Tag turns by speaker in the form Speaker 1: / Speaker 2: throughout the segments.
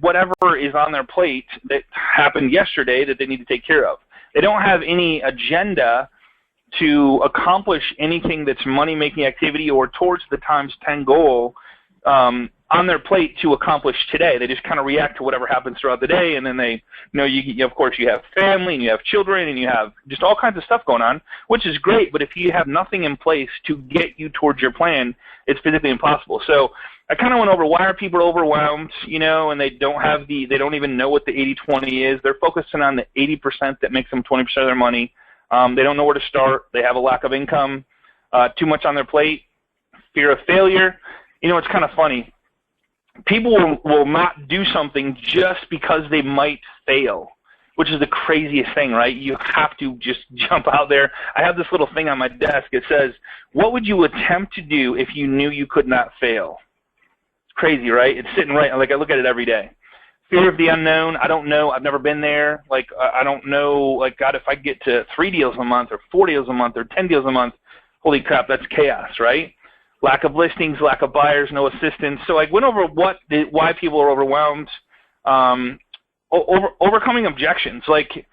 Speaker 1: whatever is on their plate that happened yesterday that they need to take care of. They don't have any agenda to accomplish anything that's money-making activity or towards the times 10 goal on their plate to accomplish today. They just kind of react to whatever happens throughout the day, and then they, of course, you have family, and you have children, and you have just all kinds of stuff going on, which is great, but if you have nothing in place to get you towards your plan, it's physically impossible. So I kind of went over why are people overwhelmed, and they don't even know what the 80-20 is. They're focusing on the 80% that makes them 20% of their money. They don't know where to start. They have a lack of income, too much on their plate, fear of failure. It's kind of funny. People will not do something just because they might fail, which is the craziest thing, right? You have to just jump out there. I have this little thing on my desk. It says, what would you attempt to do if you knew you could not fail? It's crazy, right? It's sitting right, like I look at it every day. Fear of the unknown. I don't know. I've never been there. Like, I don't know, like, God, if I get to 3 deals a month or 4 deals a month or 10 deals a month, holy crap, that's chaos, right? Lack of listings, lack of buyers, no assistance. So I went over why people are overwhelmed, overcoming objections. Like,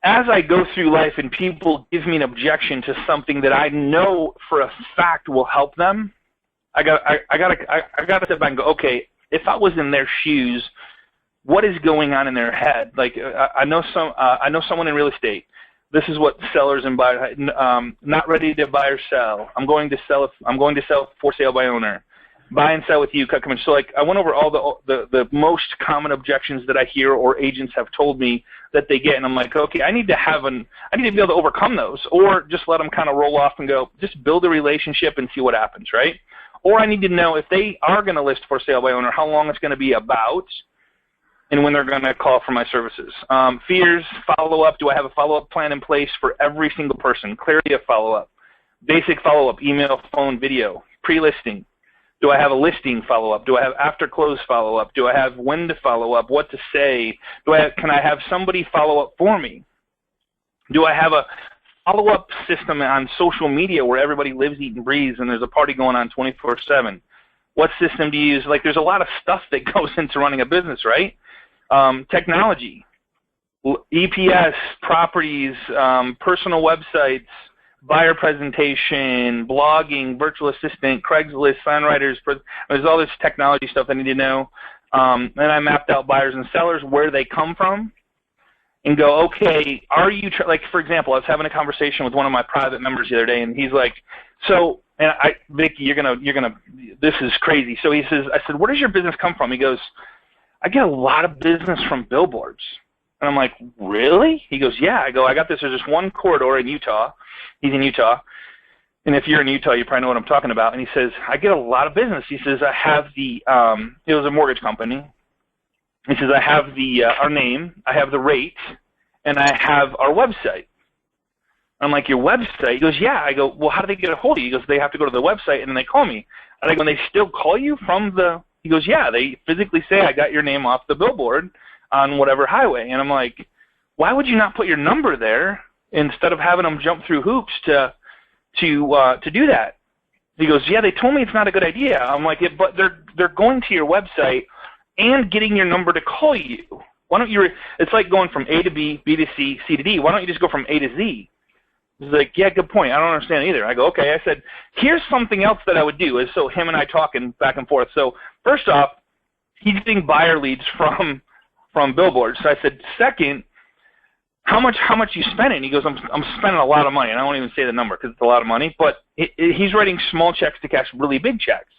Speaker 1: as I go through life and people give me an objection to something that I know for a fact will help them, I gotta step back and go, okay, if I was in their shoes, what is going on in their head? Like, I know someone in real estate. This is what sellers and buyers, not ready to buy or sell. I'm going to sell for sale by owner. Buy and sell with you, cut commission. So, like, I went over all the most common objections that I hear or agents have told me that they get, and I'm like, okay, I need to be able to overcome those, or just let them kind of roll off and go, just build a relationship and see what happens, right? Or I need to know if they are going to list for sale by owner, how long it's going to be about, and when they're going to call for my services. Fears, follow-up. Do I have a follow-up plan in place for every single person? Clarity of follow-up. Basic follow-up, email, phone, video. Pre-listing. Do I have a listing follow-up? Do I have after-close follow-up? Do I have when to follow up? What to say? Can I have somebody follow up for me? Do I have a follow-up system on social media where everybody lives, eats, and breathes, and there's a party going on 24/7? What system do you use? Like, there's a lot of stuff that goes into running a business, right? Technology, EPS, properties, personal websites, buyer presentation, blogging, virtual assistant, Craigslist, Signwriters. There's all this technology stuff I need to know. And I mapped out buyers and sellers, where they come from, and go, okay, are you, like, for example, I was having a conversation with one of my private members the other day, and he's like, so, and Vicky, this is crazy. So he says, I said, where does your business come from? He goes, I get a lot of business from billboards. And I'm like, really? He goes, yeah. I go, there's this one corridor in Utah. He's in Utah. And if you're in Utah, you probably know what I'm talking about. And he says, I get a lot of business. He says, I have it was a mortgage company. He says, I have our name, I have the rate, and I have our website. I'm like, your website? He goes, yeah. I go, well, how do they get a hold of you? He goes, they have to go to the website, and then they call me. And I go, and they still call you from the... He goes, yeah, they physically say, I got your name off the billboard on whatever highway. And I'm like, why would you not put your number there instead of having them jump through hoops to do that? He goes, yeah, they told me it's not a good idea. I'm like, but they're going to your website and getting your number to call you. Why don't you? It's like going from A to B, B to C, C to D. Why don't you just go from A to Z? He's like, yeah, good point. I don't understand either. I go, okay. I said, here's something else that I would do. So him and I talking back and forth. So first off, he's getting buyer leads from billboards. So I said, second, how much you spending? He goes, I'm spending a lot of money. And I won't even say the number because it's a lot of money. But he's writing small checks to cash really big checks.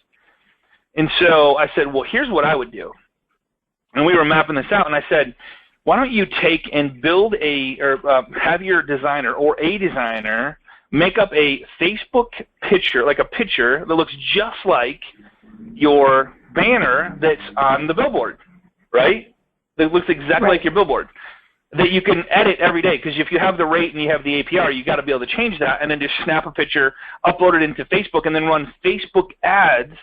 Speaker 1: And so I said, well, here's what I would do. And we were mapping this out. And I said, why don't you take and build have your designer or a designer make up a Facebook picture, like a picture that looks just like your banner that's on the billboard, right? That looks exactly like your billboard, that you can edit every day. Because if you have the rate and you have the APR, you got to be able to change that, and then just snap a picture, upload it into Facebook, and then run Facebook ads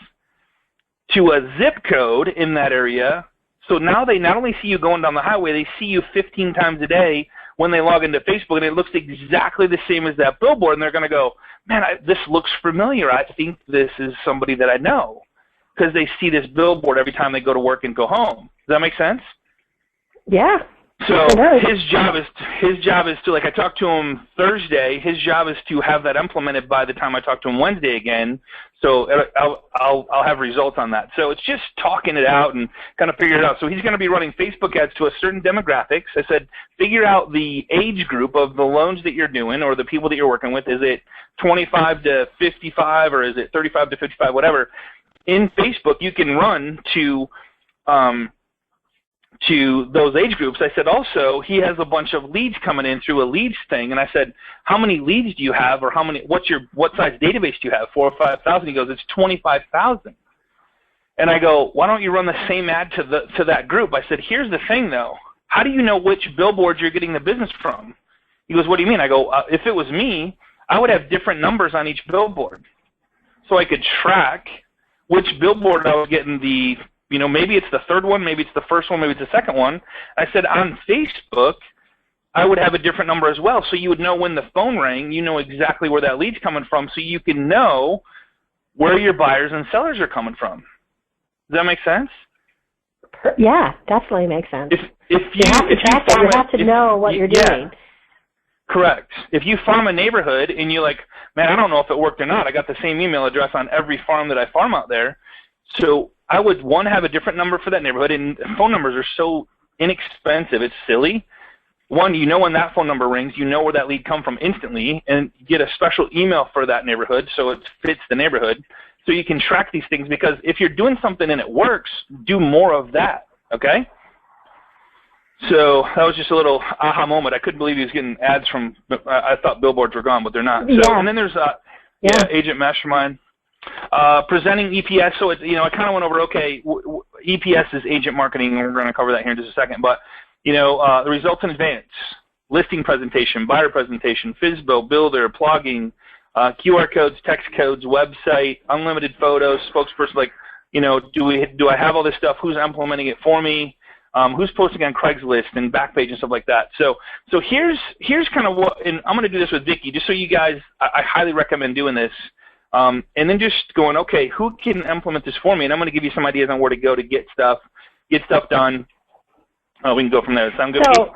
Speaker 1: to a zip code in that area. So now they not only see you going down the highway, they see you 15 times a day when they log into Facebook, and it looks exactly the same as that billboard, and they're going to go, man, this looks familiar. I think this is somebody that I know. because they see this billboard every time they go to work and go home. Does that make sense?
Speaker 2: Yeah.
Speaker 1: So his job is to, like, I talked to him Thursday. His job is to have that implemented by the time I talk to him Wednesday again. So I'll have results on that. So it's just talking it out and kind of figure it out. So he's going to be running Facebook ads to a certain demographics. I said, figure out the age group of the loans that you're doing or the people that you're working with. Is it 25 to 55 or is it 35 to 55, whatever? In Facebook, you can run to those age groups. I said also he has a bunch of leads coming in through a leads thing, and I said, how many leads do you have, or what size database do you have? 4,000 or 5,000? He goes, it's 25,000. And I go, why don't you run the same ad to that group? I said, here's the thing though, how do you know which billboards you're getting the business from? He goes, what do you mean? I go, if it was me, I would have different numbers on each billboard, so I could track which billboard I was getting the. Maybe it's the third one, maybe it's the first one, maybe it's the second one. I said on Facebook, I would have a different number as well. So you would know when the phone rang, you know exactly where that lead's coming from, so you can know where your buyers and sellers are coming from. Does that make sense?
Speaker 2: Yeah, definitely makes sense.
Speaker 1: You
Speaker 2: have to know what you're doing.
Speaker 1: Correct. If you farm a neighborhood and you're like, man, I don't know if it worked or not. I got the same email address on every farm that I farm out there. So I would, have a different number for that neighborhood, and phone numbers are so inexpensive, it's silly. One, you know when that phone number rings, you know where that lead come from instantly, and you get a special email for that neighborhood so it fits the neighborhood. So you can track these things, because if you're doing something and it works, do more of that, okay? So that was just a little aha moment. I couldn't believe he was getting ads from, I thought billboards were gone, but they're not. So, and then there's Agent Mastermind. Presenting EPS, so it's, I kind of went over, okay, EPS is agent marketing, and we're going to cover that here in just a second, but, the results in advance, listing presentation, buyer presentation, FSBO, builder, blogging, QR codes, text codes, website, unlimited photos, spokesperson, like, do I have all this stuff? Who's implementing it for me? Who's posting on Craigslist and Backpage and stuff like that? So here's kind of what, and I'm going to do this with Vicki, just so you guys, I highly recommend doing this. And then just going, okay, who can implement this for me? And I'm going to give you some ideas on where to go to get stuff done. We can go from there. Sound good?
Speaker 2: So,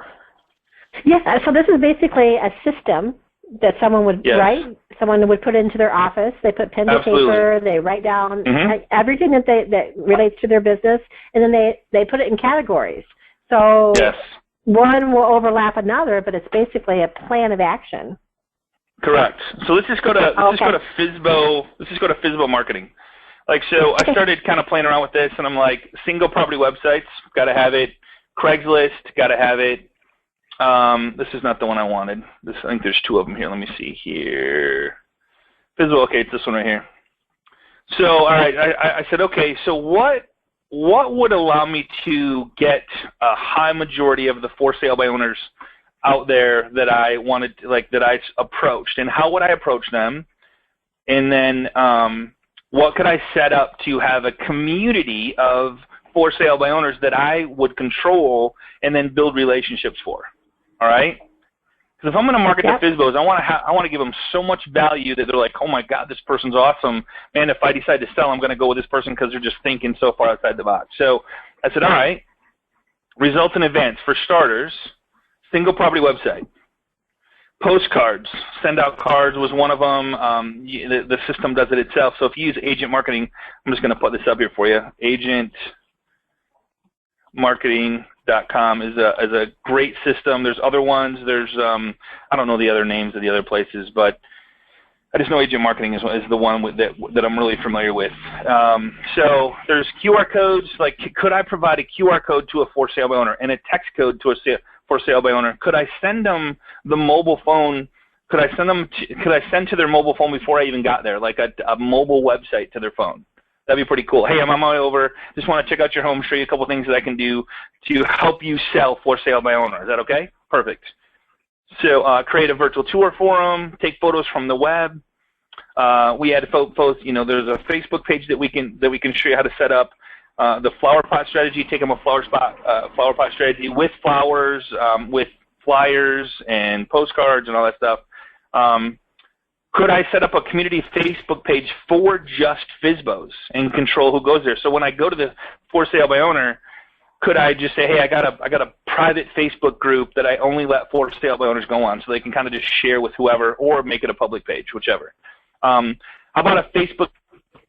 Speaker 2: yeah, so this is basically a system that someone would write. Someone would put into their office. They put pen to paper. They write down everything that relates to their business, and then they put it in categories. So one will overlap another, but it's basically a plan of action.
Speaker 1: Correct. So let's just go to FSBO. Let's just go to FSBO marketing. Like, so I started kind of playing around with this, and I'm like, single property websites, got to have it. Craigslist, got to have it. This is not the one I wanted. I think there's two of them here. Let me see here. FSBO. Okay, it's this one right here. So, all right, I said, okay. So what would allow me to get a high majority of the for sale by owners out there that I wanted to, that I approached, and how would I approach them? And then what could I set up to have a community of for sale by owners that I would control and then build relationships for? All right? Because if I'm going to market to FSBOs, I want to give them so much value that they're like, oh my God, this person's awesome. Man, if I decide to sell, I'm going to go with this person because they're just thinking so far outside the box. So I said, all right, results in advance. For starters, single property website. Postcards, send out cards was one of them. The system does it itself. So if you use agent marketing, I'm just going to put this up here for you. Agentmarketing.com is a great system. There's other ones. There's I don't know the other names of the other places, but I just know agent marketing is the one that I'm really familiar with. So there's QR codes. Like, could I provide a QR code to a for sale by owner and a text code to a for sale by owner? Could I send them the mobile phone? Could I send to their mobile phone before I even got there, like a mobile website to their phone? That'd be pretty cool. Hey, I'm on my way over. Just want to check out your home, show you a couple things that I can do to help you sell for sale by owner. Is that okay? Perfect. So create a virtual tour for them. Take photos from the web. We had photos. There's a Facebook page that we can show you how to set up. The flower pot strategy. Take them a flower pot strategy with flowers, with flyers and postcards and all that stuff. Could I set up a community Facebook page for just FSBOs and control who goes there? So when I go to the For Sale by Owner, could I just say, hey, I got a private Facebook group that I only let For Sale by Owners go on, so they can kind of just share with whoever, or make it a public page, whichever. How about a Facebook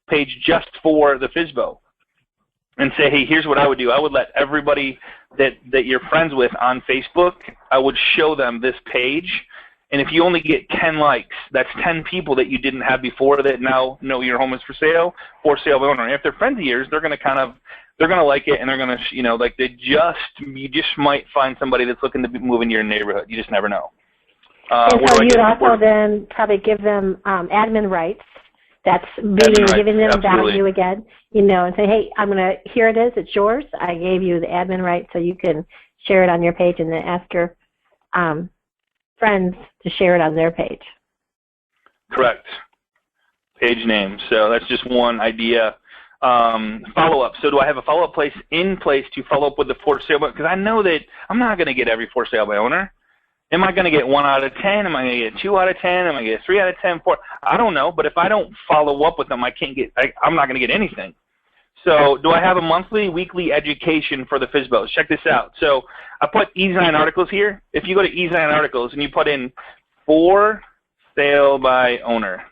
Speaker 1: page just for the FSBO? And say, hey, here's what I would do. I would let everybody that you're friends with on Facebook, I would show them this page. And if you only get 10 likes, that's 10 people that you didn't have before that now know your home is for sale by owner. And if they're friends of yours, they're going to like it, and they're going to, like you just might find somebody that's looking to move into your neighborhood. You just never know.
Speaker 2: And so you'd also then probably give them admin rights. That's giving them value again, and say, hey, here it is, it's yours. I gave you the admin rights so you can share it on your page, and then ask your friends to share it on their page.
Speaker 1: Correct. Page name. So that's just one idea. Follow-up. So do I have a follow-up in place to follow up with the For Sale by? Because I know that I'm not going to get every For Sale by Owner. Am I going to get 1 out of 10? Am I going to get 2 out of 10? Am I going to get 3 out of 10? 4? I don't know. But if I don't follow up with them, I'm not going to get anything. So do I have a monthly, weekly education for the FSBOs? Check this out. So I put E-Zine articles here. If you go to E-Zine articles and you put in For Sale by Owner,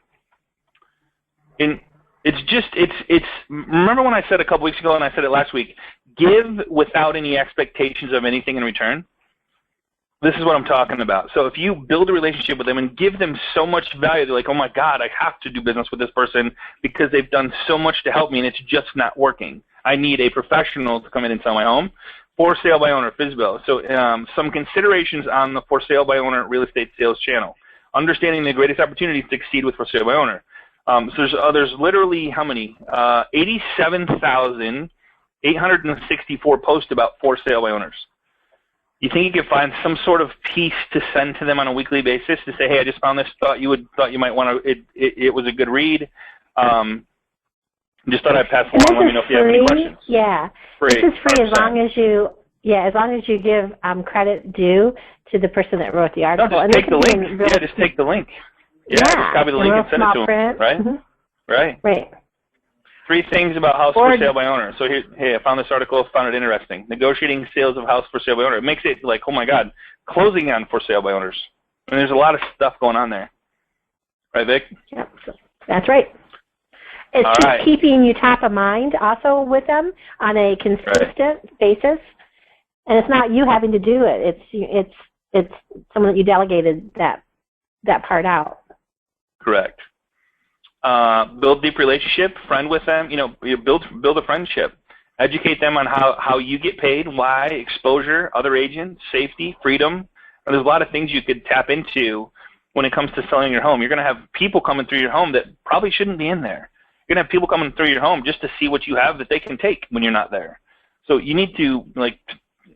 Speaker 1: and it's remember when I said a couple weeks ago, and I said it last week, give without any expectations of anything in return? This is what I'm talking about. So if you build a relationship with them and give them so much value, they're like, oh my God, I have to do business with this person because they've done so much to help me and it's just not working. I need a professional to come in and sell my home. For Sale by Owner, FSBO. So some considerations on the For Sale by Owner real estate sales channel. Understanding the greatest opportunities to succeed with For Sale by Owner. So there's literally how many? 87,864 posts about For Sale by Owners. You think you could find some sort of piece to send to them on a weekly basis to say, hey, I just found this, thought you might want to, it was a good read. Just thought I'd pass along. Let me know if you have any questions.
Speaker 2: Yeah.
Speaker 1: Free.
Speaker 2: This is free 100%. as long as you give credit due to the person that wrote the article.
Speaker 1: No, just take the link. Just take the link. Yeah, just copy the link and send it to them. Right? Mm-hmm. Right. 3 things about house for sale by owner. So here, hey, I found this article, found it interesting. Negotiating sales of house for sale by owner. It makes it like, oh my God, closing on for sale by owners. And there's a lot of stuff going on there. Right, Vic?
Speaker 2: Yeah, that's right. It's just keeping you top of mind also with them on a consistent basis. And it's not you having to do it. It's someone that you delegated that part out.
Speaker 1: Correct. Build deep relationship, friend with them, you build a friendship. Educate them on how you get paid, why, exposure, other agents, safety, freedom. And there's a lot of things you could tap into when it comes to selling your home. You're going to have people coming through your home that probably shouldn't be in there. You're going to have people coming through your home just to see what you have that they can take when you're not there. So you need to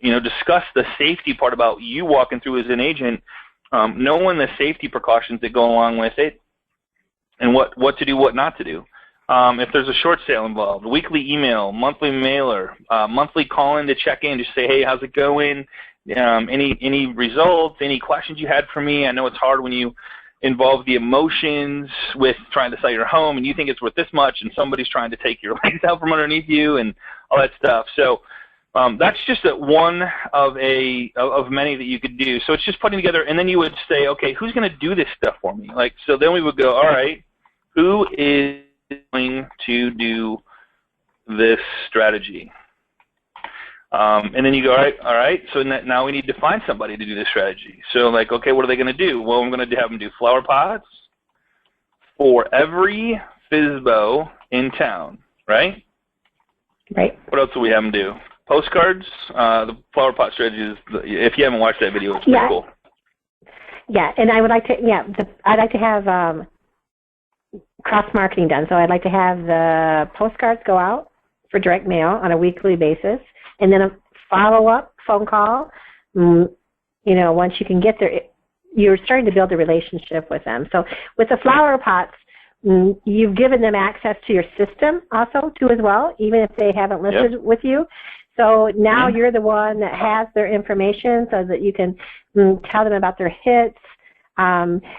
Speaker 1: discuss the safety part about you walking through as an agent, knowing the safety precautions that go along with it, and what to do, what not to do. If there's a short sale involved, weekly email, monthly mailer, monthly call-in to check in, just say, hey, how's it going? Any results, any questions you had for me? I know it's hard when you involve the emotions with trying to sell your home and you think it's worth this much and somebody's trying to take your legs out from underneath you and all that stuff. So that's just one of many that you could do. So it's just putting together, and then you would say, okay, who's going to do this stuff for me? So then we would go, all right, who is going to do this strategy? And then you go, all right, so now we need to find somebody to do this strategy. So okay, what are they going to do? Well, I'm going to have them do flower pots for every FSBO in town, right?
Speaker 2: Right.
Speaker 1: What else do we have them do? Postcards. The flower pot strategy is, if you haven't watched that video, it's pretty cool.
Speaker 2: Yeah, and I would like to, I'd like to have cross-marketing done. So I'd like to have the postcards go out for direct mail on a weekly basis, and then a follow-up phone call. Once you can get there, you're starting to build a relationship with them. So with the flower pots, you've given them access to your system also too as well, even if they haven't listed with you. So now you're the one that has their information so that you can tell them about their hits,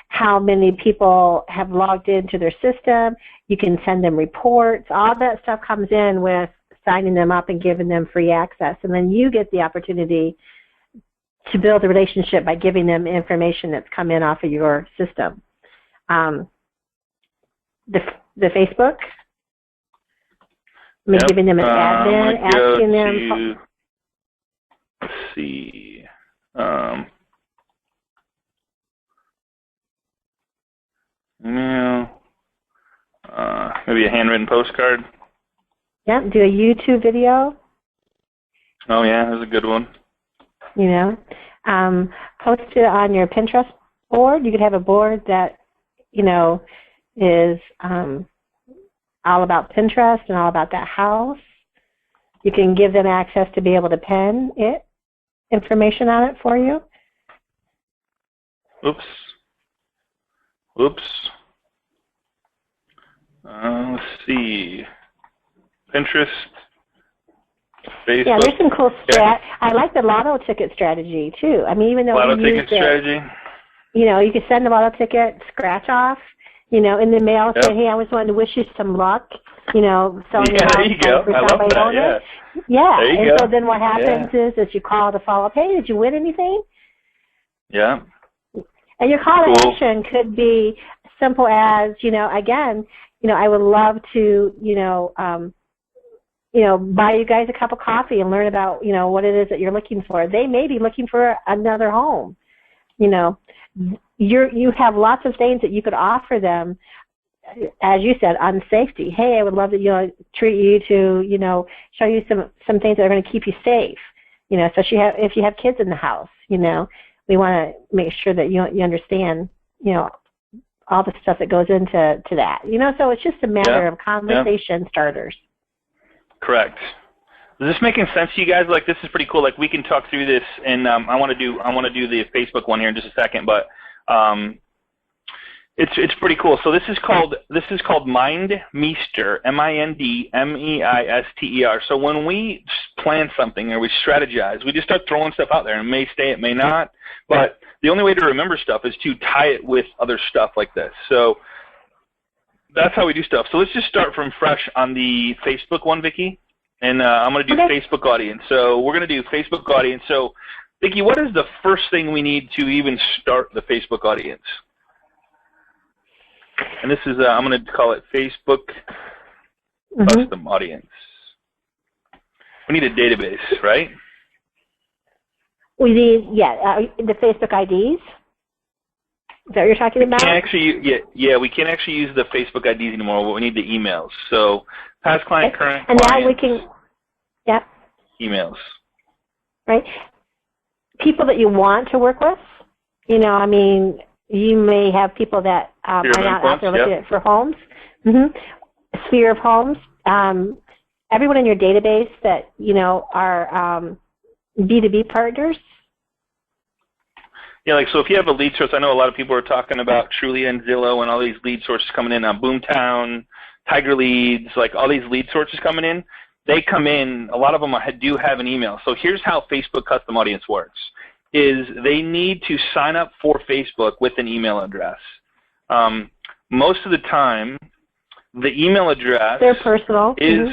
Speaker 2: how many people have logged into their system. You can send them reports. All that stuff comes in with signing them up and giving them free access. And then you get the opportunity to build a relationship by giving them information that's come in off of your system. The Facebook, giving them an admin, asking them.
Speaker 1: Let's see. Maybe a handwritten postcard.
Speaker 2: Yeah, do a YouTube video.
Speaker 1: Oh yeah, that's a good one.
Speaker 2: Post it on your Pinterest board. You could have a board that, is all about Pinterest and all about that house. You can give them access to be able to pen information on it for you.
Speaker 1: Oops. Let's see. Pinterest, Facebook.
Speaker 2: Yeah, there's some cool I like the lotto ticket strategy too. I mean, even though
Speaker 1: lotto ticket strategy.
Speaker 2: You could send a lotto ticket, scratch off, in the mail, say, hey, I was wanting to wish you some luck, selling your house.
Speaker 1: There you go. I love that,
Speaker 2: Yeah.
Speaker 1: There you
Speaker 2: and
Speaker 1: go.
Speaker 2: So then what happens is you call to follow up, hey, did you win anything?
Speaker 1: Yeah.
Speaker 2: And your call to action could be simple as, again, I would love to, buy you guys a cup of coffee and learn about, what it is that you're looking for. They may be looking for another home. You have lots of things that you could offer them, as you said, on safety. Hey, I would love to, treat you to, show you some things that are going to keep you safe. Especially if you have kids in the house, we want to make sure that you understand, all the stuff that goes into that. So it's just a matter of conversation starters. Correct.
Speaker 1: Is this making sense to you guys? Like, this is pretty cool. Like, we can talk through this, and I want to do the Facebook one here in just a second, but it's pretty cool. So this is called MindMeister, MINDMEISTER. So when we plan something or we strategize, we just start throwing stuff out there. It may stay, it may not, but the only way to remember stuff is to tie it with other stuff like this. So that's how we do stuff. So let's just start from fresh on the Facebook one, Vicki. And I'm going to do Facebook audience. So we're going to do Facebook audience. So, Vicki, what is the first thing we need to even start the Facebook audience? And this is, I'm going to call it Facebook Custom Audience. We need a database, right?
Speaker 2: We need, the Facebook IDs. Is that what you're talking about?
Speaker 1: We can't actually use the Facebook IDs anymore, but we need the emails. So past client, current client.
Speaker 2: And now we can,
Speaker 1: emails.
Speaker 2: Right. People that you want to work with. You may have people that are not out there looking at for homes. Sphere of homes. Everyone in your database that, are B2B partners.
Speaker 1: Yeah, so if you have a lead source, I know a lot of people are talking about Trulia and Zillow and all these lead sources coming in on Boomtown, Tiger Leads, like all these lead sources coming in. They come in, a lot of them do have an email. So here's how Facebook Custom Audience works, is they need to sign up for Facebook with an email address. Most of the time, the email address
Speaker 2: their personal
Speaker 1: is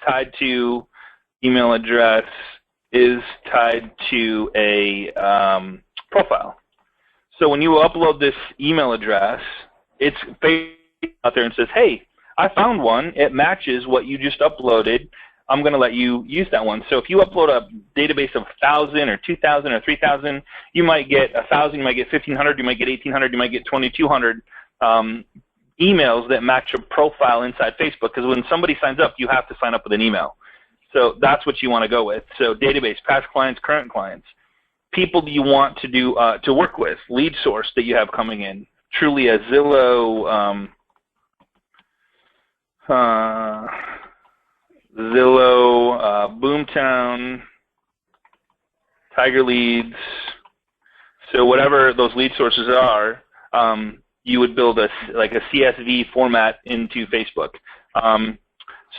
Speaker 1: tied to email address is tied to a profile. So when you upload this email address, it's out there and says, hey, I found one. It matches what you just uploaded. I'm going to let you use that one. So if you upload a database of 1,000 or 2,000 or 3,000, you might get 1,000, you might get 1,500, you might get 1,800, you might get 2,200 emails that match a profile inside Facebook, because when somebody signs up, you have to sign up with an email. So that's what you want to go with. So database, past clients, current clients, people you want to do to work with, lead source that you have coming in, Trulia, Zillow, Boomtown, Tiger Leads. So whatever those lead sources are, you would build a CSV format into Facebook.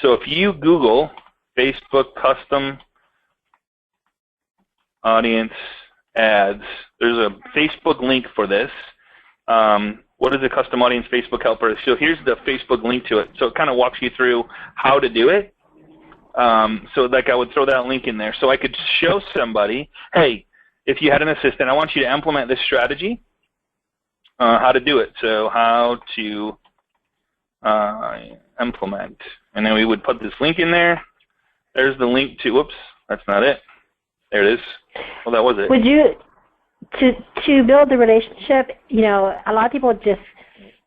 Speaker 1: So if you Google Facebook Custom Audience ads. There's a Facebook link for this. What is a custom audience Facebook helper? So here's the Facebook link to it. So it kind of walks you through how to do it. So like I would throw that link in there. So I could show somebody, hey, if you had an assistant, I want you to implement this strategy, how to do it. So how to implement. And then we would put this link in there. There's the link to, whoops, that's not it. There it is. Well, that was it.
Speaker 2: Would you, to build the relationship, you know, a lot of people just,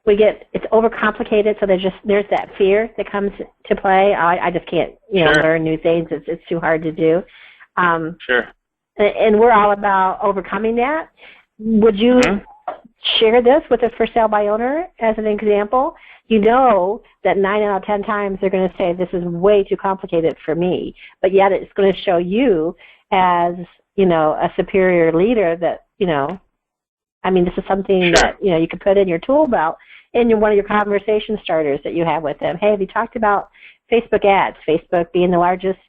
Speaker 2: it's overcomplicated, so there's that fear that comes to play. I just can't, you know, learn new things. It's too hard to do.
Speaker 1: Sure.
Speaker 2: And we're all about overcoming that. Would you share this with a for sale by owner as an example? You know that 9 out of 10 times they're going to say, this is way too complicated for me, but yet it's going to show you as, you know, a superior leader that, you know, I mean, this is something that, you know, you could put in your tool belt in one of your conversation starters that you have with them. Hey, have you talked about Facebook ads? Facebook being the largest,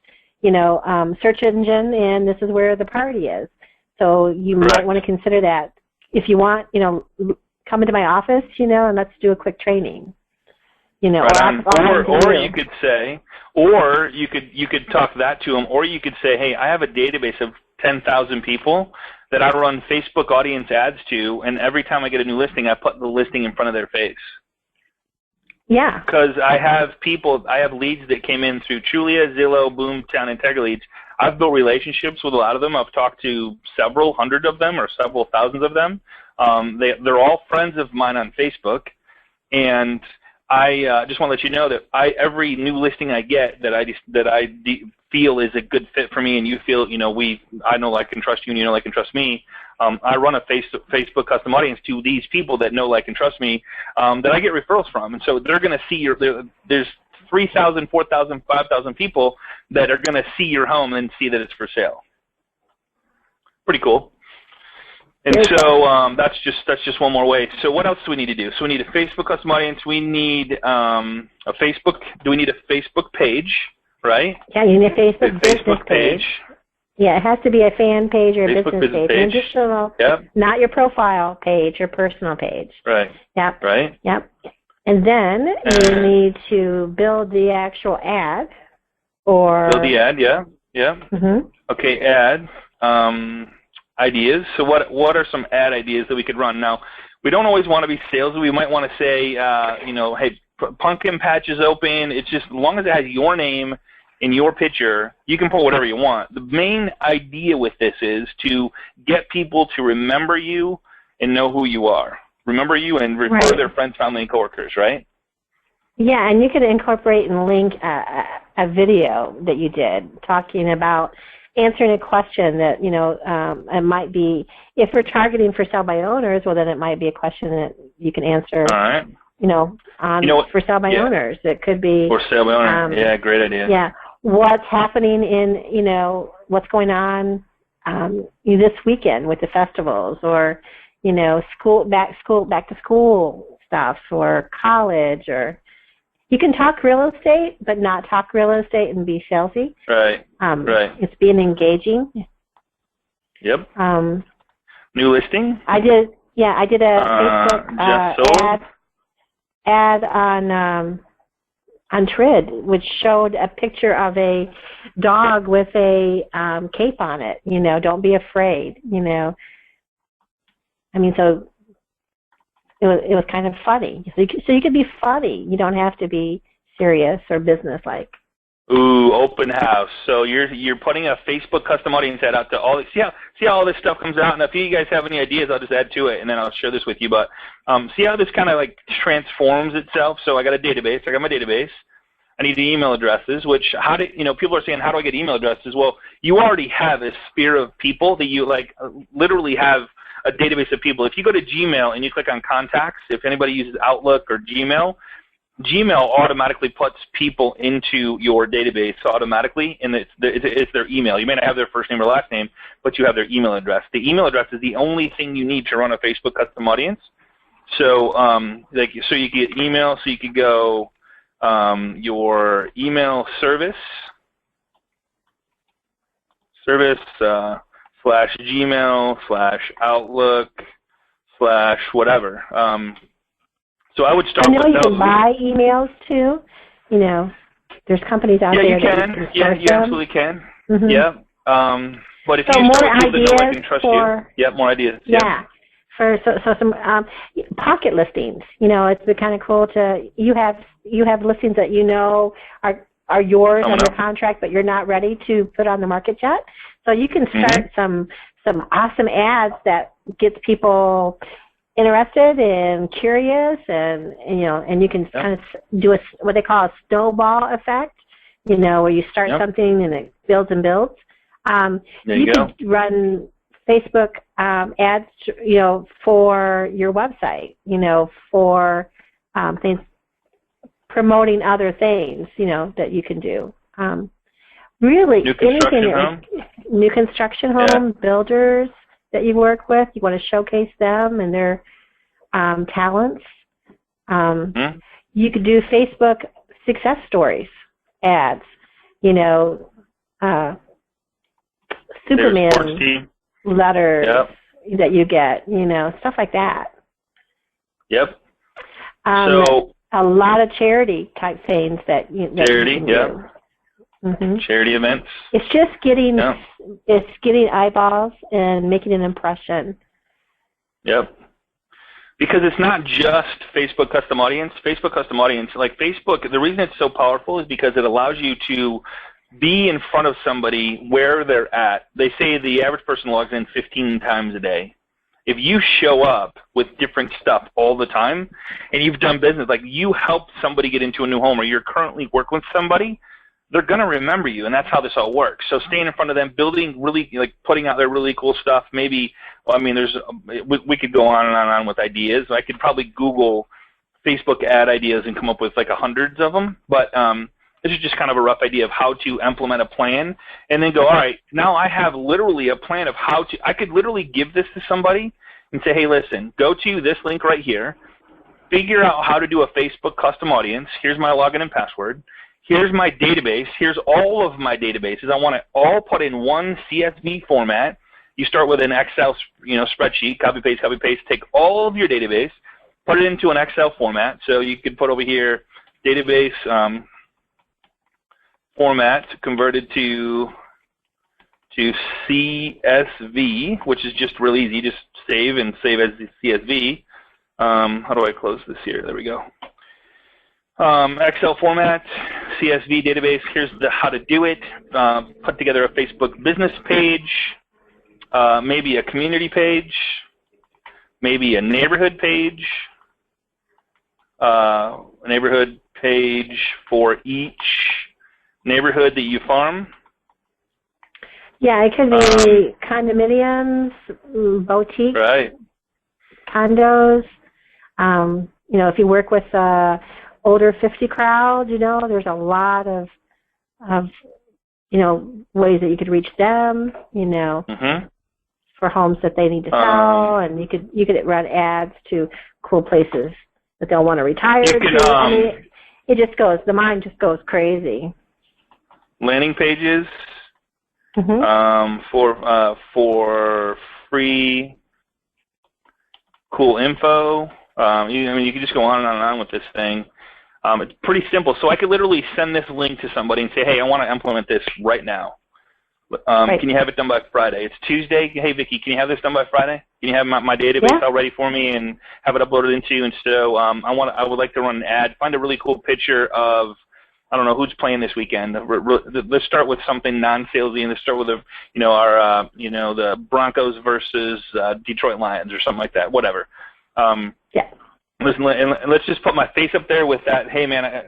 Speaker 2: you know, search engine, and this is where the party is. So you might want to consider that. If you want, you know, come into my office, you know, and let's do a quick training. You know,
Speaker 1: or you could say, or you could talk that to them, or you could say, hey, I have a database of 10,000 people that I run Facebook audience ads to, and every time I get a new listing, I put the listing in front of their face.
Speaker 2: Yeah.
Speaker 1: Because I have leads that came in through Trulia, Zillow, Boomtown, and IntegraLeads. I've built relationships with a lot of them. I've talked to several hundred of them or several thousands of them. They're all friends of mine on Facebook, and I just want to let you know that every new listing I get that I feel is a good fit for me, and you feel, you know, I know, like, and trust you, and you know, like, and trust me. I run a Facebook custom audience to these people that know, like, and trust me, that I get referrals from, and so they're going to see there's 3,000, 4,000, 5,000 people that are going to see your home and see that it's for sale. Pretty cool. And so that's just one more way. So what else do we need to do? So we need a Facebook custom audience. We need a Facebook. Do we need a Facebook page, right?
Speaker 2: Yeah, you need a Facebook page. Yeah, it has to be a fan page or a business page. An additional, not your profile page, your personal page.
Speaker 1: Right.
Speaker 2: Yep.
Speaker 1: Right.
Speaker 2: Yep. And then you need to build the actual ad, or
Speaker 1: build the ad. Yeah. Yeah. Okay. Ad. Ideas. So what are some ad ideas that we could run? Now, we don't always want to be salesy. We might want to say, you know, hey, pumpkin patch is open. It's just, as long as it has your name in your picture, you can put whatever you want. The main idea with this is to get people to remember you and know who you are. Remember you and refer their friends, family, and coworkers, right?
Speaker 2: Yeah, and you could incorporate and link a video that you did talking about answering a question that, you know, it might be, if we're targeting for sale by owners, well, then it might be a question that you can answer, you know, for sale by owners. It could be.
Speaker 1: For sale by owners. Yeah, great idea.
Speaker 2: Yeah. What's happening in, you know, what's going on this weekend with the festivals, or, you know, back to school stuff, or college, or you can talk real estate, but not talk real estate and be salesy.
Speaker 1: Right. Right.
Speaker 2: It's being engaging.
Speaker 1: Yep. New listing.
Speaker 2: I did a Facebook ad on Trid, which showed a picture of a dog with a cape on it. You know, don't be afraid. You know, I mean, so it was kind of funny. So you could be funny. You don't have to be serious or business-like.
Speaker 1: Ooh, open house. So you're putting a Facebook custom audience ad out to all. See how all this stuff comes out. And if you guys have any ideas, I'll just add to it, and then I'll share this with you. But see how this kind of like transforms itself. So I got a database. I got my database. I need the email addresses. Which people are saying, how do I get email addresses? Well, you already have a sphere of people that you literally have a database of people. If you go to Gmail and you click on contacts, if anybody uses Outlook or Gmail automatically puts people into your database automatically, and it's their email. You may not have their first name or last name, but you have their email address. The email address is the only thing you need to run a Facebook custom audience. So, so you get email. So you could go your email service / /Gmail/Outlook/whatever. So I would start with those.
Speaker 2: I know you can buy emails too. You know, there's companies out there
Speaker 1: you
Speaker 2: that
Speaker 1: can.
Speaker 2: You
Speaker 1: absolutely can.
Speaker 2: Mm-hmm.
Speaker 1: Yeah. But if
Speaker 2: so
Speaker 1: you
Speaker 2: more
Speaker 1: start with people that know I
Speaker 2: ideas
Speaker 1: can trust
Speaker 2: for,
Speaker 1: you. More ideas.
Speaker 2: Yeah. So some pocket listings. You know, it's been kind of cool to you have listings that you know are yours under contract, but you're not ready to put on the market yet. So you can start some awesome ads that gets people interested and curious, and you can kind of do what they call a snowball effect. You know, where you start something and it builds and builds. You could run Facebook ads, for your website, for things, promoting other things, that you can do. Really, new construction home builders that you work with, you want to showcase them and their talents. You could do Facebook success stories ads, Superman letters that you get, stuff like that.
Speaker 1: Yep.
Speaker 2: So a lot of charity type things that you can do. Mm-hmm.
Speaker 1: Charity events.
Speaker 2: It's just getting eyeballs and making an impression.
Speaker 1: Yep. Because it's not just Facebook custom audience. Facebook custom audience, like Facebook, the reason it's so powerful is because it allows you to be in front of somebody where they're at. They say the average person logs in 15 times a day. If you show up with different stuff all the time and you've done business, like you helped somebody get into a new home or you're currently working with somebody, they're going to remember you, and that's how this all works. So staying in front of them, building really, like putting out their really cool stuff. Maybe, we could go on and on with ideas. I could probably Google Facebook ad ideas and come up with like hundreds of them. But this is just kind of a rough idea of how to implement a plan and then go, all right, now I have literally a plan of how to, I could literally give this to somebody and say, hey, listen, go to this link right here, figure out how to do a Facebook custom audience. Here's my login and password. Here's my database. Here's all of my databases. I want it all put in one CSV format. You start with an Excel, spreadsheet, copy paste, take all of your database, put it into an Excel format. So you could put over here database format converted to CSV, which is just real easy. Just save as the CSV. How do I close this here? There we go. Excel format, CSV database. Here's how to do it. Put together a Facebook business page, maybe a community page, maybe a neighborhood page, for each neighborhood that you farm.
Speaker 2: Yeah, it could be condominiums, boutiques, condos. If you work with older 50 crowd, there's a lot of ways that you could reach them, for homes that they need to sell, and you could run ads to cool places that they'll want to retire to. It just goes, the mind just goes crazy.
Speaker 1: Landing pages for free cool info. You can just go on and on with this thing. It's pretty simple. So I could literally send this link to somebody and say, hey, I want to implement this right now. Can you have it done by Friday? It's Tuesday. Hey, Vicki, can you have this done by Friday? Can you have my database all ready for me and have it uploaded into you? And so I would like to run an ad. Find a really cool picture of, I don't know who's playing this weekend. Let's start with something non-salesy, and let's start with the Broncos versus Detroit Lions or something like that. Whatever. Listen, and let's just put my face up there with that. Hey, man,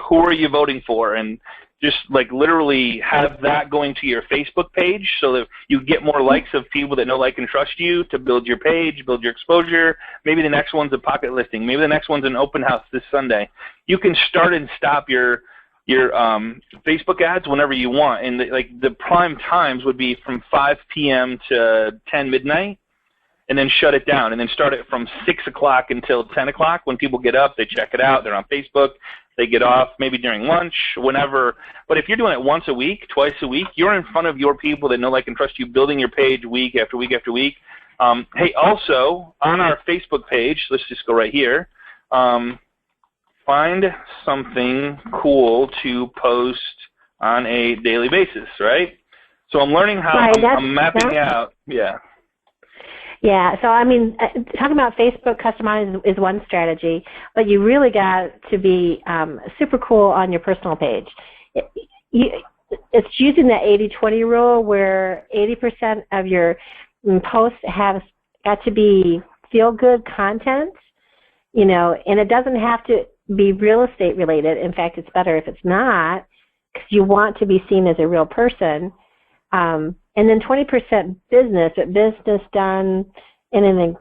Speaker 1: who are you voting for? And just like literally have that going to your Facebook page so that you get more likes of people that know, like, and trust you to build your page, build your exposure. Maybe the next one's a pocket listing. Maybe the next one's an open house this Sunday. You can start and stop your Facebook ads whenever you want. And the prime times would be from 5 p.m. to 10 midnight. And then shut it down, and then start it from 6 o'clock until 10 o'clock. When people get up, they check it out. They're on Facebook. They get off maybe during lunch, whenever. But if you're doing it once a week, twice a week, you're in front of your people that know, like, and trust you, building your page week after week after week. Hey, also, on our Facebook page, let's just go right here, find something cool to post on a daily basis, right? So I'm learning how I'm mapping out. Yeah.
Speaker 2: Yeah, so I mean, talking about Facebook customizing is one strategy, but you really got to be super cool on your personal page. It's using the 80-20 rule where 80% of your posts have got to be feel-good content, you know, and it doesn't have to be real estate related. In fact, it's better if it's not, because you want to be seen as a real person. And then 20% business, but business done in an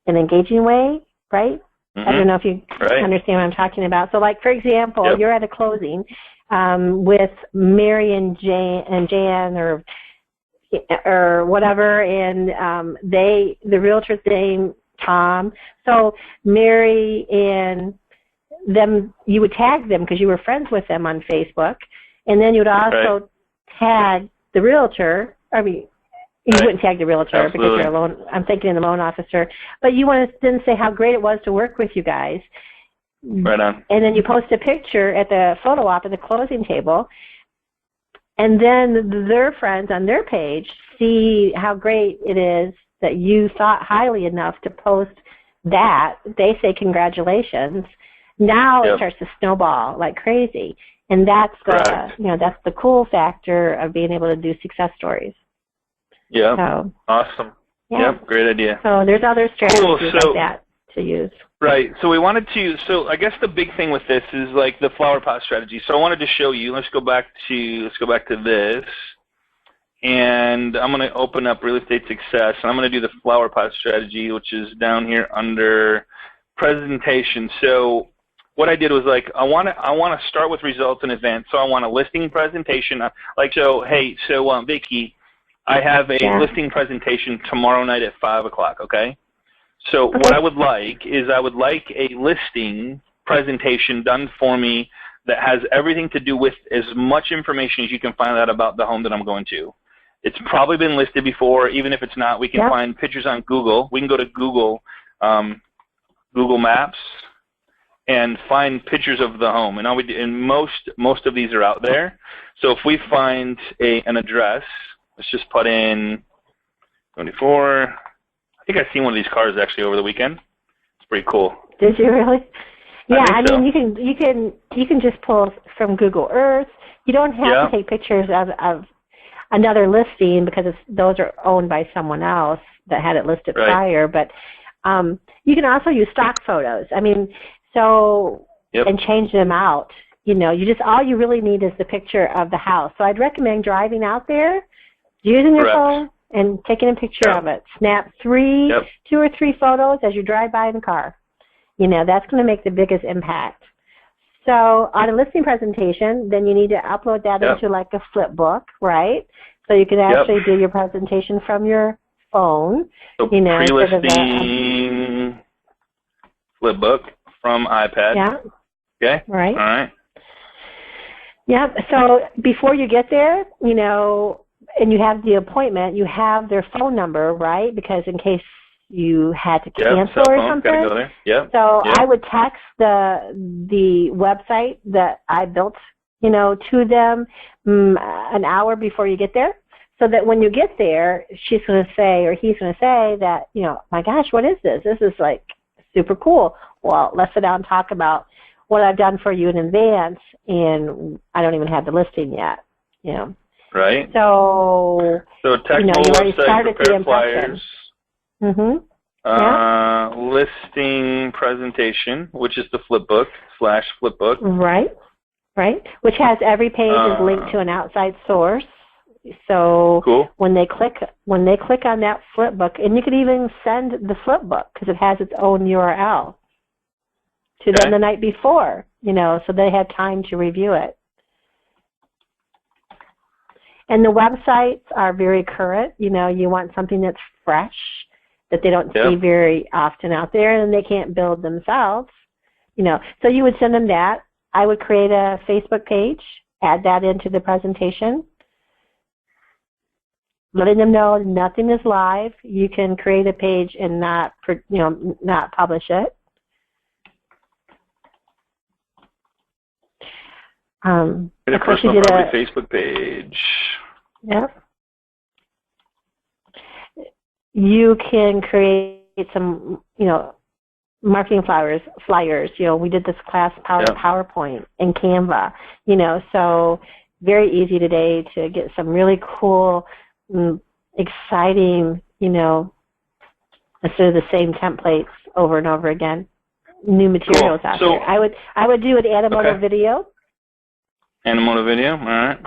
Speaker 2: engaging way, right?
Speaker 1: Mm-hmm.
Speaker 2: I don't know if you understand what I'm talking about. So, like, for example, you're at a closing with Mary and Jan or whatever, and the realtor's name Tom. So Mary and them, you would tag them because you were friends with them on Facebook, and then you would also tag the realtor. I mean, you wouldn't tag the realtor because you're a loan. I'm thinking of the loan officer, but you want to then say how great it was to work with you guys.
Speaker 1: Right on.
Speaker 2: And then you post a picture at the photo op at the closing table, and then their friends on their page see how great it is that you thought highly enough to post that. They say congratulations. Now it starts to snowball like crazy. And that's that's the cool factor of being able to do success stories.
Speaker 1: Yeah.
Speaker 2: So,
Speaker 1: awesome.
Speaker 2: Yeah.
Speaker 1: Yep, great idea.
Speaker 2: So there's other strategies like that to use.
Speaker 1: Right. So we wanted to. So I guess the big thing with this is like the flower pot strategy. So I wanted to show you. Let's go back to this, and I'm going to open up Real Estate Success, and I'm going to do the flower pot strategy, which is down here under presentation. So what I did was like I want to start with results in advance. So I want a listing presentation. Vicki, I have a listing presentation tomorrow night at 5 o'clock. Okay. So what I would like is a listing presentation done for me that has everything to do with as much information as you can find out about the home that I'm going to. It's probably been listed before. Even if it's not, we can find pictures on Google. We can go to Google Maps and find pictures of the home. And most of these are out there. So if we find an address, let's just put in 24. I think I've seen one of these cars actually over the weekend. It's pretty cool.
Speaker 2: Did you really? Yeah, I
Speaker 1: so.
Speaker 2: mean you can just pull from Google Earth. You don't have to take pictures of another listing because those are owned by someone else that had it listed prior. But you can also use stock photos. I mean, and change them out. You know, all you really need is the picture of the house. So I'd recommend driving out there, using your phone, and taking a picture of it. Snap 2 or 3 photos as you drive by in the car. You know, that's going to make the biggest impact. So on a listing presentation, then you need to upload that into like a flip book, right? So you can actually do your presentation from your phone.
Speaker 1: So pre-listing flip book from iPad.
Speaker 2: Yeah.
Speaker 1: Okay.
Speaker 2: Right.
Speaker 1: All right.
Speaker 2: Yeah. So before you get there, you know, and you have the appointment, you have their phone number, right? Because in case you had to cancel or something.
Speaker 1: Gotta go there.
Speaker 2: So I would text the website that I built, you know, to them an hour before you get there, so that when you get there, she's going to say, or he's going to say that, you know, my gosh, what is this? This is like super cool. Well, let's sit down and talk about what I've done for you in advance, and I don't even have the listing yet, you know.
Speaker 1: Right.
Speaker 2: So
Speaker 1: technical
Speaker 2: you already
Speaker 1: website,
Speaker 2: started
Speaker 1: prepare
Speaker 2: the
Speaker 1: flyers.
Speaker 2: Mm-hmm.
Speaker 1: Listing presentation, which is the flipbook/flipbook.
Speaker 2: Right. Which has every page is linked to an outside source. So when they click on that flipbook, and you could even send the flipbook because it has its own URL to them the night before, you know, so they have time to review it. And the websites are very current. You know, you want something that's fresh, that they don't see very often out there, and they can't build themselves. You know, so you would send them that. I would create a Facebook page, add that into the presentation, letting them know nothing is live. You can create a page and not publish it.
Speaker 1: A personal private Facebook page.
Speaker 2: Yep. You can create some, marketing flyers. We did this class PowerPoint and Canva. So very easy today to get some really cool, exciting, instead of the same templates over and over again, new materials out there. I would do an Animoto video.
Speaker 1: Animoto video, all right.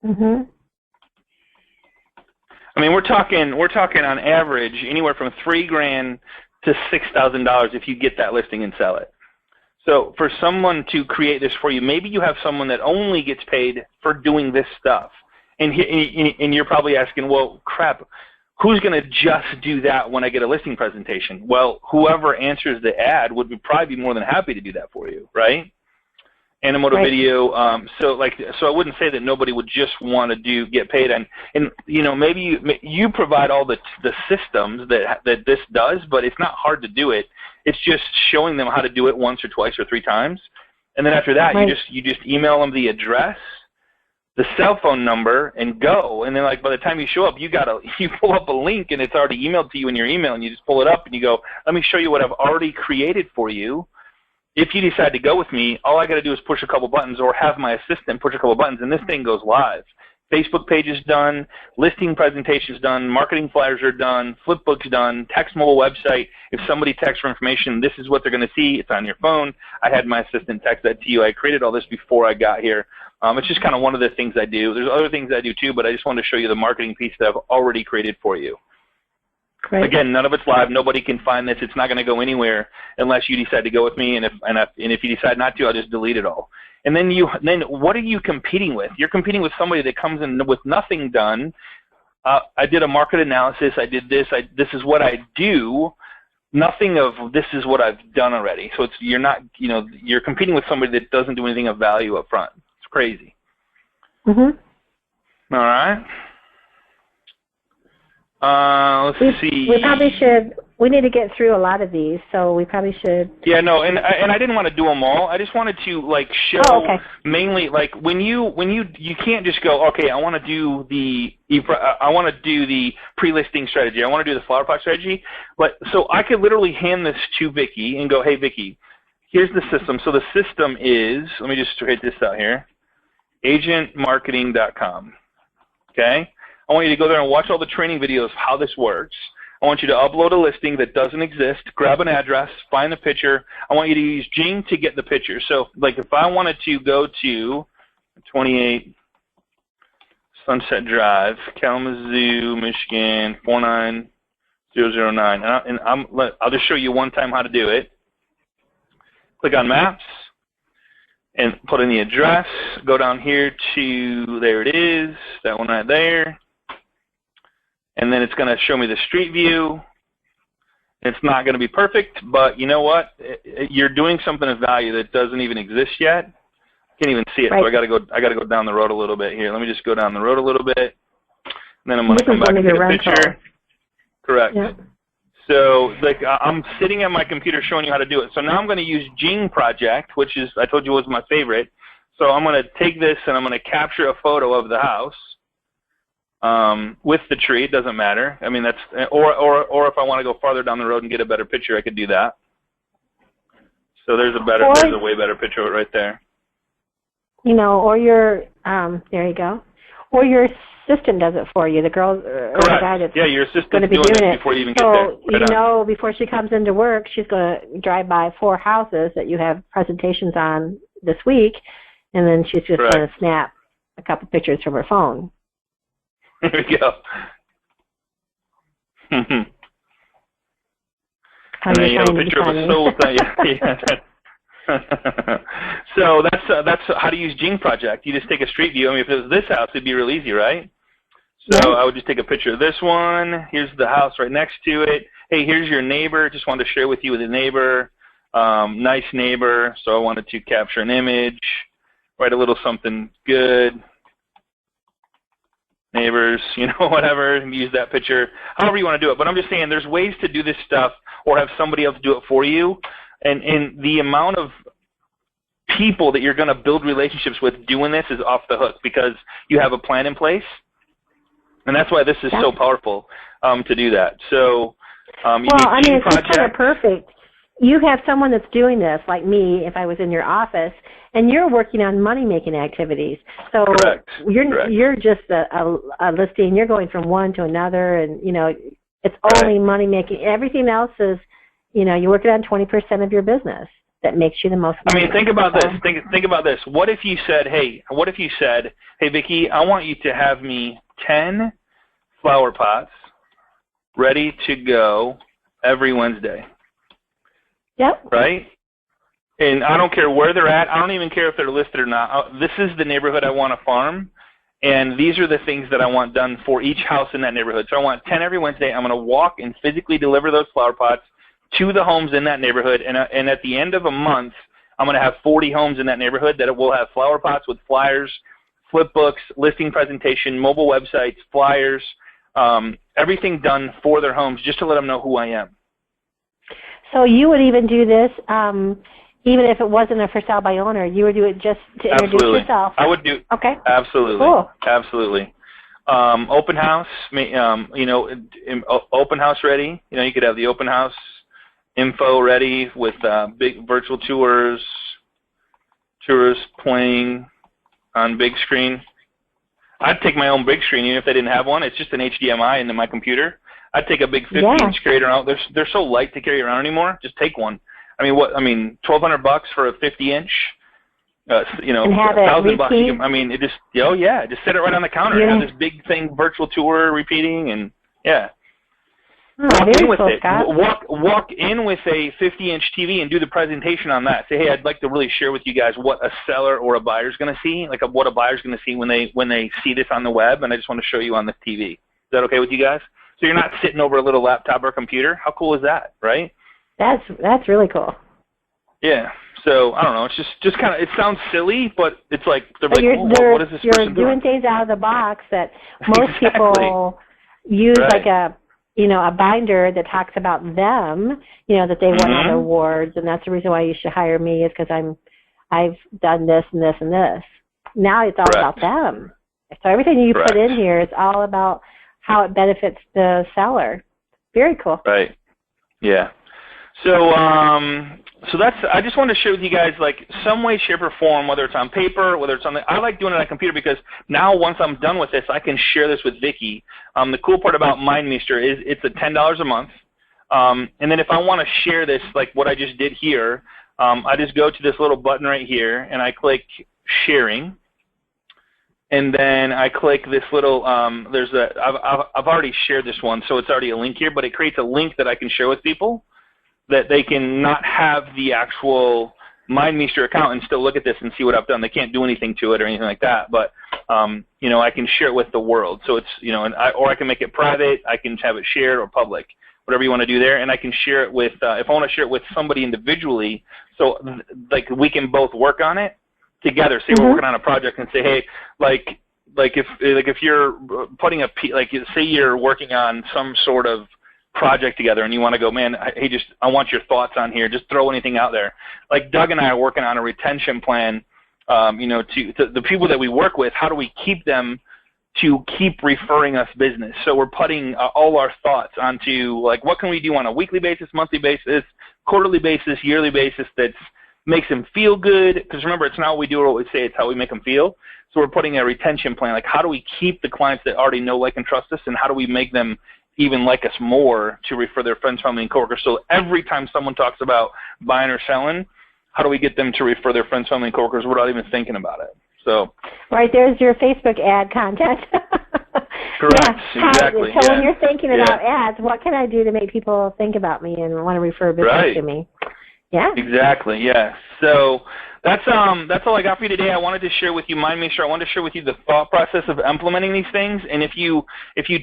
Speaker 2: Mhm.
Speaker 1: I mean, we're talking on average anywhere from $3,000 to $6,000 if you get that listing and sell it. So for someone to create this for you, maybe you have someone that only gets paid for doing this stuff, and you're probably asking, well, crap, who's going to just do that when I get a listing presentation? Well, whoever answers the ad would probably be more than happy to do that for you, right? Animoto video, so I wouldn't say that nobody would just want to get paid, and maybe you provide all the systems that this does, but it's not hard to do it. It's just showing them how to do it once or twice or 3 times, and then after that you just email them the address, the cell phone number, and go. And then by the time you show up, you pull up a link and it's already emailed to you in your email, and you just pull it up and you go, let me show you what I've already created for you. If you decide to go with me, all I got to do is push a couple buttons or have my assistant push a couple buttons, and this thing goes live. Facebook page is done, listing presentations done, marketing flyers are done, flipbook's done, text mobile website. If somebody texts for information, this is what they're going to see. It's on your phone. I had my assistant text that to you. I created all this before I got here. It's just kind of one of the things I do. There's other things I do too, but I just wanted to show you the marketing piece that I've already created for you.
Speaker 2: Great.
Speaker 1: Again, none of it's live. Nobody can find this. It's not going to go anywhere unless you decide to go with me. And if you decide not to, I'll just delete it all. And then what are you competing with? You're competing with somebody that comes in with nothing done. I did a market analysis. I did this. This is what I do. Nothing of this is what I've done already. So you're competing with somebody that doesn't do anything of value up front. It's crazy.
Speaker 2: Mhm.
Speaker 1: All right. Let's see.
Speaker 2: We probably should. We need to get through a lot of these, so we probably should.
Speaker 1: Yeah, no, and I didn't want to do them all. I just wanted to show mainly when you can't just go, okay, I want to do the pre-listing strategy. I want to do the flower pot strategy. But so I could literally hand this to Vicki and go, hey, Vicki, here's the system. So the system is, let me just write this out here, agentmarketing.com. Okay. I want you to go there and watch all the training videos of how this works. I want you to upload a listing that doesn't exist, grab an address, find the picture. I want you to use Jing to get the picture. So, if I wanted to go to 28 Sunset Drive, Kalamazoo, Michigan, 49009, and I'll just show you one time how to do it. Click on Maps and put in the address. Go down here to, there it is, that one right there. And then it's going to show me the street view. It's not going to be perfect, but you know what? You're doing something of value that doesn't even exist yet. I can't even see it, so I got to go down the road a little bit here. Let me just go down the road a little bit, and then I'm going to come back and get a picture. Correct. Yep. So I'm sitting at my computer showing you how to do it. So now I'm going to use Jing Project, which is, I told you, was my favorite. So I'm going to take this and I'm going to capture a photo of the house. With the tree, it doesn't matter. I mean, that's or if I want to go farther down the road and get a better picture, I could do that. So there's a way better picture of it right there.
Speaker 2: Or your there you go, or your assistant does it for you. The girl or the guy that's
Speaker 1: your assistant's going to be doing it before you even get there.
Speaker 2: So before she comes into work, she's going to drive by 4 houses that you have presentations on this week, and then she's just going to snap a couple pictures from her phone.
Speaker 1: There we go. And then you have a picture of a soul. So that's how to use Jing Project. You just take a street view. I mean, if it was this house, it'd be real easy, right? So I would just take a picture of this one. Here's the house right next to it. Hey, here's your neighbor. Just wanted to share with you with the neighbor. Nice neighbor, so I wanted to capture an image, write a little something good. Neighbors, whatever, use that picture, however you want to do it. But I'm just saying there's ways to do this stuff or have somebody else do it for you. And the amount of people that you're going to build relationships with doing this is off the hook because you have a plan in place. And that's why this is so powerful to do that. So,
Speaker 2: it's kind of perfect. You have someone that's doing this, like me, if I was in your office, and you're working on money-making activities. So
Speaker 1: Correct.
Speaker 2: You're just a listing. You're going from one to another, and it's only money-making. Everything else is, you're working on 20% of your business that makes you the most money.
Speaker 1: Think about this. Think about this. What if you said, hey, Vicki, I want you to have me 10 flower pots ready to go every Wednesday.
Speaker 2: Yep.
Speaker 1: Right? And I don't care where they're at. I don't even care if they're listed or not. This is the neighborhood I want to farm, and these are the things that I want done for each house in that neighborhood. So I want 10 every Wednesday. I'm going to walk and physically deliver those flower pots to the homes in that neighborhood, and at the end of a month, I'm going to have 40 homes in that neighborhood that will have flower pots with flyers, flip books, listing presentation, mobile websites, flyers, everything done for their homes just to let them know who I am.
Speaker 2: So you would even do this, even if it wasn't a for sale by owner, you would do it just to introduce yourself.
Speaker 1: I would do.
Speaker 2: Okay.
Speaker 1: Absolutely.
Speaker 2: Cool.
Speaker 1: Absolutely. Open house, open house ready. You could have the open house info ready with big virtual tours playing on big screen. I'd take my own big screen even if they didn't have one. It's just an HDMI into my computer. I'd take a big 50-inch carry around. They're so light to carry around anymore. Just take one. $1,200 for a 50-inch. $1,000. Just set it right on the counter and have this big thing, virtual tour repeating, and walk in with it. Walk in with a 50-inch TV and do the presentation on that. Say, hey, I'd like to really share with you guys what a seller or a buyer's going to see, what a buyer's going to see when they see this on the web, and I just want to show you on the TV. Is that okay with you guys? So you're not sitting over a little laptop or computer. How cool is that, right?
Speaker 2: That's really cool.
Speaker 1: Yeah. So I don't know. It's just kind of. It sounds silly, but it's like what is this person doing?
Speaker 2: You're doing things out of the box that most people use, like a binder that talks about them. That they won on awards, and that's the reason why you should hire me is because I've done this and this and this. Now it's all about them. So everything you put in here is all about how it benefits the seller. Very cool.
Speaker 1: Right. Yeah. So that's. I just wanted to share with you guys some way, shape, or form, whether it's on paper, whether it's on I like doing it on a computer because now once I'm done with this, I can share this with Vicki. The cool part about MindMeister is it's $10 a month, and then if I want to share this, like what I just did here, I just go to this little button right here and I click sharing. And then I click this little, I've already shared this one, so it's already a link here, but it creates a link that I can share with people that they can not have the actual MindMeister account and still look at this and see what I've done. They can't do anything to it or anything like that, but, I can share it with the world. So it's, or I can make it private, I can have it shared or public, whatever you want to do there, and I can share it with, if I want to share it with somebody individually, so we can both work on it together. Say we're working on a project and say, hey, if you're putting say you're working on some sort of project together and you want to go, man, I want your thoughts on here. Just throw anything out there. Like Doug and I are working on a retention plan. To the people that we work with, how do we keep them to keep referring us business? So we're putting all our thoughts onto what can we do on a weekly basis, monthly basis, quarterly basis, yearly basis that's makes them feel good, because remember, it's not what we do or what we say, it's how we make them feel. So we're putting a retention plan, how do we keep the clients that already know, like, and trust us, and how do we make them even like us more to refer their friends, family, and coworkers? So every time someone talks about buying or selling, how do we get them to refer their friends, family, and coworkers without even thinking about it? So right,
Speaker 2: there's your Facebook ad content.
Speaker 1: Correct, exactly.
Speaker 2: So when you're thinking about ads, what can I do to make people think about me and want to refer business to me? Yeah.
Speaker 1: Exactly, yeah. So That's all I got for you today. I wanted to share with you, I wanted to share with you the thought process of implementing these things. And if you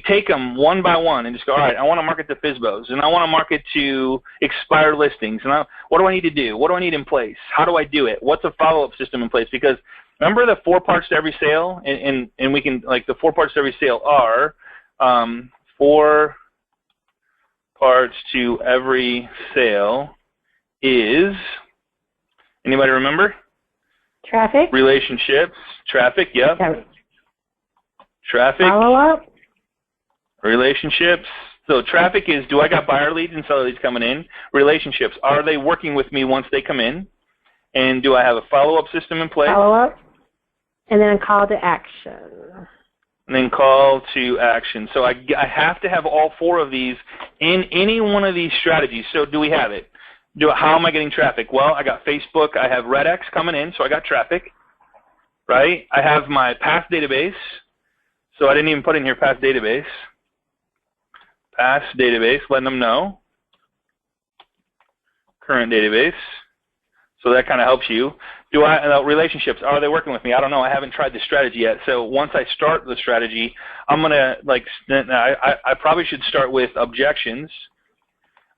Speaker 1: take them one by one and just go, all right, I want to market to FSBOs, and I want to market to expired listings, and what do I need to do? What do I need in place? How do I do it? What's a follow-up system in place? Because remember the 4 parts to every sale, and we can, like, the 4 parts to every sale are 4 parts to every sale is, anybody remember?
Speaker 2: Traffic.
Speaker 1: Relationships. Traffic, yep. Traffic.
Speaker 2: Follow-up.
Speaker 1: Relationships. So traffic is, do I got buyer leads and seller leads coming in? Relationships, are they working with me once they come in? And do I have a follow-up system in place?
Speaker 2: Follow-up. And then a call to action.
Speaker 1: And then call to action. So I have to have all 4 of these in any one of these strategies. So do we have it? How am I getting traffic? Well, I got Facebook. I have RedX coming in, so I got traffic, right? I have my past database. So I didn't even put in here past database. Past database, letting them know. Current database. So that kind of helps you. Relationships, are they working with me? I don't know. I haven't tried the strategy yet. So once I start the strategy, I'm going to, like, I probably should start with objections.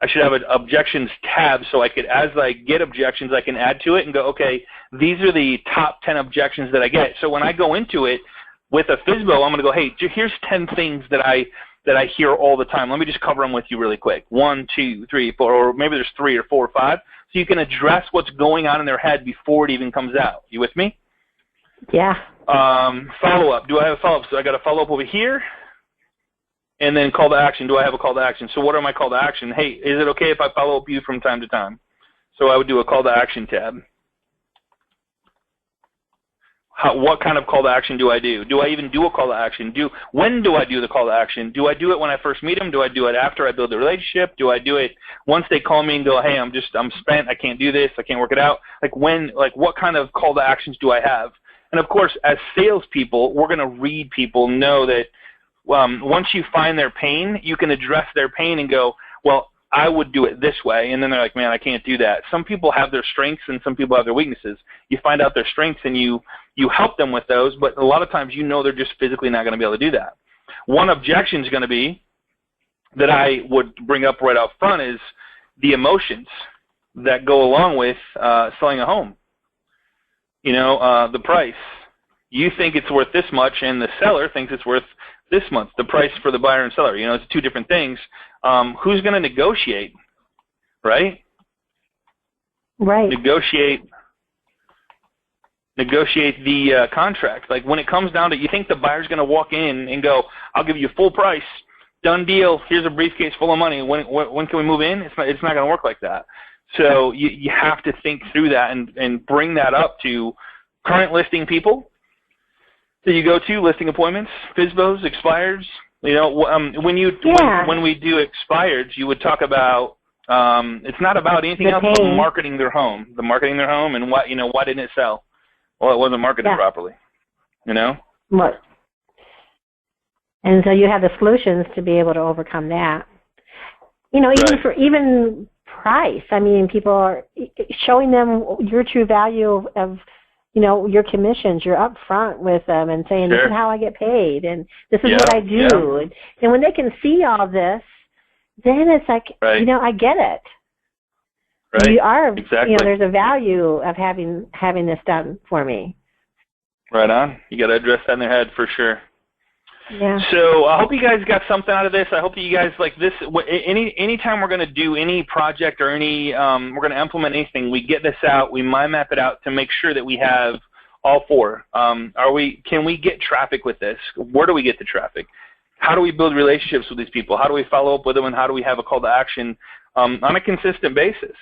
Speaker 1: I should have an objections tab so I could, as I get objections, I can add to it and go, okay, these are the top 10 objections that I get. So when I go into it with a FSBO, I'm going to go, hey, here's 10 things that I hear all the time. Let me just cover them with you really quick. 1, 2, 3, 4, or maybe there's 3 or 4 or 5. So you can address what's going on in their head before it even comes out. You with me?
Speaker 2: Yeah.
Speaker 1: Follow-up. Do I have a follow-up? So I got a follow-up over here. And then call to action. Do I have a call to action? So what are my call to action? Hey, is it okay if I follow up you from time to time? So I would do a call to action tab. What kind of call to action do I do? Do I even do a call to action? When do I do the call to action? Do I do it when I first meet them? Do I do it after I build the relationship? Do I do it once they call me and go, hey, I'm spent, I can't do this, I can't work it out? What kind of call to actions do I have? And of course, as salespeople, we're going to read people, know that once you find their pain, you can address their pain and go, well, I would do it this way. And then they're like, man, I can't do that. Some people have their strengths and some people have their weaknesses. You find out their strengths and you help them with those, but a lot of times they're just physically not going to be able to do that. One objection is going to be that I would bring up right out front is the emotions that go along with selling a home. The price. You think it's worth this much and the seller thinks it's worth this much. The price for the buyer and seller, it's 2 different things. Who's going to negotiate, right?
Speaker 2: Right.
Speaker 1: Negotiate the contract. Like when it comes down to, you think the buyer's going to walk in and go, I'll give you full price, done deal, here's a briefcase full of money, when can we move in? It's not going to work like that. So you have to think through that and bring that up to current listing people that you go to, listing appointments, FSBOs, expireds. When we do expireds, you would talk about it's not about anything else but marketing their home. The marketing their home and why didn't it sell? Well, it wasn't marketed properly.
Speaker 2: What? And so you have the solutions to be able to overcome that. Even price. I mean, people are showing them your true value of your commissions. You're up front with them and saying, this is how I get paid, and this is what I do. Yeah. And when they can see all this, then it's like, I get it.
Speaker 1: Right.
Speaker 2: You are,
Speaker 1: exactly.
Speaker 2: There's a value of having this done for me.
Speaker 1: Right on. You got to address that in their head for sure.
Speaker 2: Yeah.
Speaker 1: So I hope you guys got something out of this. I hope that you guys like this. Anytime we're going to do any project or we're going to implement anything, we get this out, we mind map it out to make sure that we have all 4. Can we get traffic with this? Where do we get the traffic? How do we build relationships with these people? How do we follow up with them, and how do we have a call to action on a consistent basis?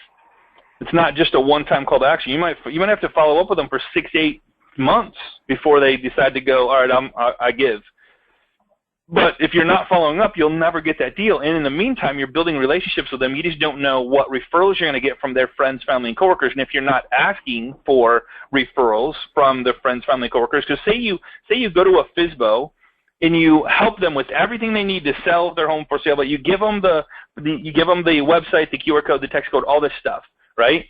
Speaker 1: It's not just a one-time call to action. You might have to follow up with them for 6 to 8 months before they decide to go, all right, I give. But if you're not following up, you'll never get that deal. And in the meantime, you're building relationships with them. You just don't know what referrals you're going to get from their friends, family, and coworkers. And if you're not asking for referrals from their friends, family, and coworkers, because say you go to a FSBO and you help them with everything they need to sell their home for sale, but you give them the website, the QR code, the text code, all this stuff, right?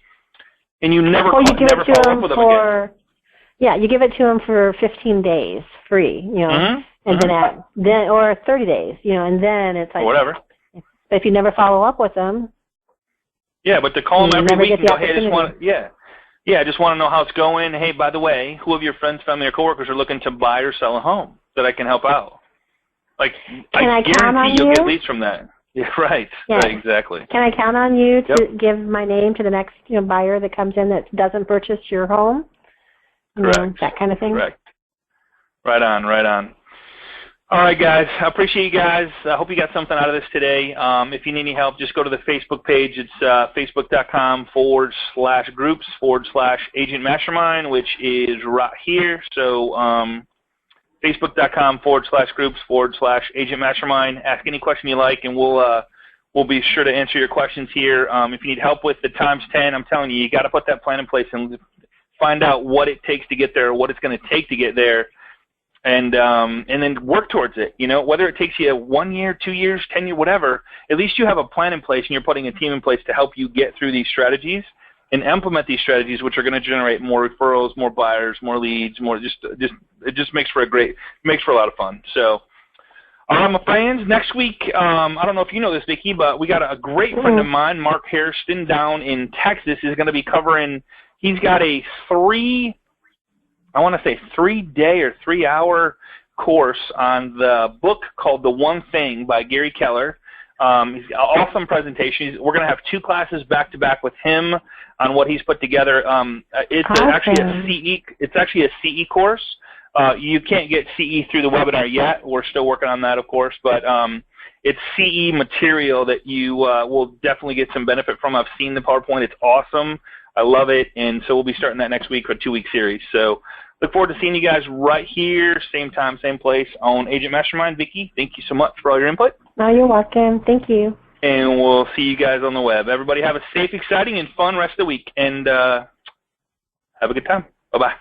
Speaker 1: and you never follow up with them again.
Speaker 2: Yeah, you give it to them for 15 days free, and then or 30 days, and then it's like
Speaker 1: whatever.
Speaker 2: But if you never follow up with them,
Speaker 1: but to call them every week and go, hey, I just want to know how it's going. Hey, by the way, who of your friends, family, or coworkers are looking to buy or sell a home that I can help out? Like, I guarantee you'll get leads from that. Yeah, right. Yeah. Right, exactly.
Speaker 2: Can I count on you to give my name to the next buyer that comes in that doesn't purchase your home?
Speaker 1: Correct.
Speaker 2: That kind of thing.
Speaker 1: Correct. Right on. All right, guys. I appreciate you guys. I hope you got something out of this today. If you need any help, just go to the Facebook page. It's facebook.com/groups/Agent Mastermind, which is right here. So facebook.com/groups/Agent Mastermind. Ask any question you like, and we'll be sure to answer your questions here. If you need help with the ×10, I'm telling you, you got to put that plan in place and find out what it takes to get there, what it's going to take to get there, and then work towards it. Whether it takes you 1 year, 2 years, 10 years, whatever, at least you have a plan in place and you're putting a team in place to help you get through these strategies and implement these strategies, which are going to generate more referrals, more buyers, more leads, more it just makes for a lot of fun. So, my friends, next week, I don't know if you know this, Vicki, but we got a great friend of mine, Mark Hairston, down in Texas, is going to be covering. He's got a 3-day or 3-hour course on the book called The One Thing by Gary Keller. He's got an awesome presentation. We're going to have 2 classes back-to-back with him on what he's put together. It's actually a CE course. You can't get CE through the webinar yet. We're still working on that, of course, but it's CE material that you will definitely get some benefit from. I've seen the PowerPoint. It's awesome. I love it, and so we'll be starting that next week for a 2-week series. So look forward to seeing you guys right here, same time, same place on Agent Mastermind. Vicki, thank you so much for all your input.
Speaker 2: Oh, you're welcome. Thank you.
Speaker 1: And we'll see you guys on the web. Everybody have a safe, exciting, and fun rest of the week, and have a good time. Bye-bye.